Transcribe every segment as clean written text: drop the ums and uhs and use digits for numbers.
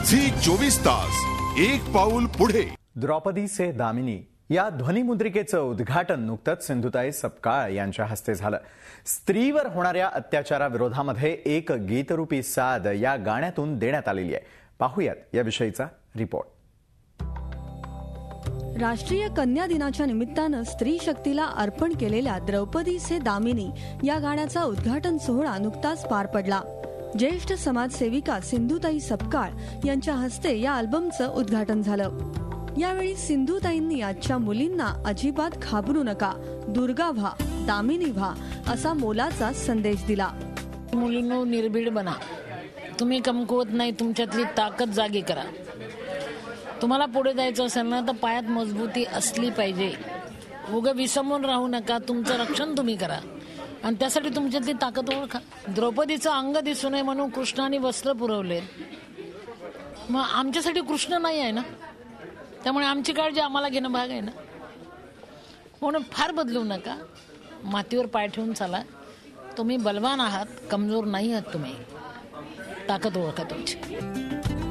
Zee 24 तास एक पाऊल पुढे। द्रौपदी से दामिनी या ध्वनिमुद्रिकेचं उद्घाटन नुकतंच सिंधुताई सपकाळ यांच्या हस्ते झालं। स्त्रीवर होणाऱ्या अत्याचाराविरोधामध्ये एक गीतरूपी साद या गाण्यातून देण्यात आलेली आहे। पाहूयात याविषयीचा रिपोर्ट। राष्ट्रीय कन्या दिनाच्या निमित्तानं स्त्री शक्तीला अर्पण केलेल्या द्रौपदी से दामिनी या गाण्याचा उद्घाटन सोहळा नुकताच पार पडला। ज्येष्ठ समाजसेविका सिंधुताई सपकाळ यांच्या हस्ते या अल्बमचं उद्घाटन झालं। यावेळी सिंधुताईंनी आजच्या मुलींना अजिबात घाबरू नका, दुर्गा व्हा, दामिनी व्हा असा मोलाचा संदेश दिला। मुलींनो, निर्भीड बना, तुम्ही कमकुवत नाही, तुमच्यातली ताकद जागी करा। तुम्हाला पुढे जायचं असेल ना तर पायात मजबूती असली पाहिजे। उगा विसंबून राहू नका, तुमचं रक्षण तुम्ही करा आणि त्यासाठी तुमच्यातली ताकद ओळखा। द्रौपदीचं अंग दिसू नये म्हणून कृष्णाने वस्त्र पुरवले, मग आमच्यासाठी कृष्ण नाही आहे ना, त्यामुळे आमची काळजी आम्हाला घेणं भाग आहे ना। म्हणून फार बदलू नका, मातीवर पाय ठेवून चाला। तुम्ही बलवान आहात, कमजोर नाही आहात, तुम्ही ताकद ओळखा तुमची।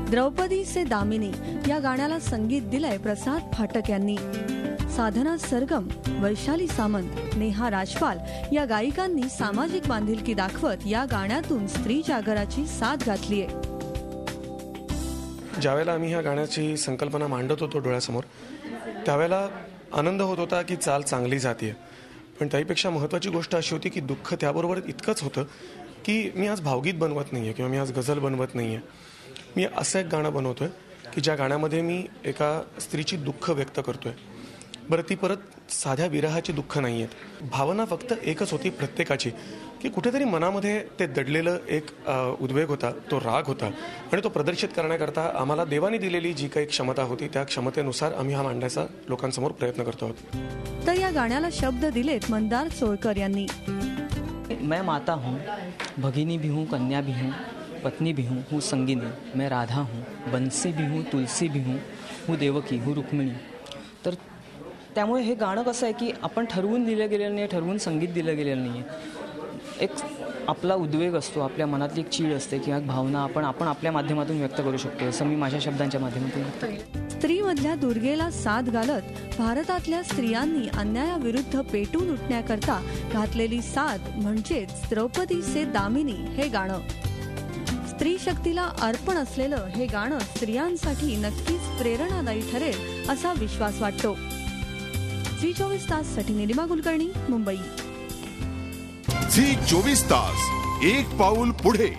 द्रौपदी से दामिनी या गाण्याला संगीत दिलंय प्रसाद फाटक यांनी। साधना सरगम, वैशाली सामंत, नेहा राजपाल या गायिकांनी सामाजिक बांधिलकी दाखवत या गाण्यातून स्त्री जागराची साथ घातलीय। ज्यावेळेला आम्ही ह्या गाण्याची संकल्पना मांडत होतो डोळ्यासमोर, त्यावेळेला आनंद होत होता की चाल चांगली जाते। पण त्याहीपेक्षा महत्त्वाची गोष्ट अशी होती की दुःख त्याबरोबर इतकंच होतं की मी आज भावगीत बनवत नाही आहे किंवा मी आज गझल बनवत नाही आहे। मी असं एक गाणं बनवतोय की ज्या गाण्यामध्ये मी एका स्त्रीची दुःख व्यक्त करतोय। बरं, ती परत साध्या विरहाची दुःख नाही आहेत। भावना फक्त एकच होती प्रत्येकाची की कुठेतरी मनामध्ये ते दडलेलं एक उद्वेग होता, तो राग होता आणि तो प्रदर्शित करण्याकरता आम्हाला देवाने दिलेली जी काही क्षमता होती त्या क्षमतेनुसार आम्ही हा मांडण्याचा लोकांसमोर प्रयत्न करतो आहोत। तर या गाण्याला शब्द दिलेत मंदार सोळकर यांनी। मैं माता हूँ, भगिनी भी हूँ, कन्या भी हूँ, पत्नी भी हूँ संगिनी, मैं राधा हूँ, बंसी भी हूँ, तुलसी भी हूँ देवकी, हूँ रुक्मिणी। तर त्यामुळे हे गाणं कसं आहे की आपण ठरवून दिलं गेलेलं नाही, ठरवून संगीत दिलं गेलेलं नाही आहे। एक आपला उद्वेग असतो, आपल्या मनातली एक चीड असते किंवा भावना आपण आपल्या माध्यमातून व्यक्त करू शकतो, असं मी माझ्या शब्दांच्या माध्यमातून। स्त्रीमधल्या दुर्गेला साथ घालत भारतातल्या स्त्रियांनी अन्यायाविरुद्ध पेटून उठण्याकरता घातलेली साथ म्हणजेच द्रौपदी से दामिनी हे गाणं। स्त्री शक्तीला अर्पण असलेलं हे गाणं स्त्रियांसाठी नक्कीच प्रेरणादायी ठरेल असा विश्वास वाटतो। झी 24 ताससाठी निलिमा कुलकर्णी, मुंबई। झी 24 तास एक पाऊल पुढे।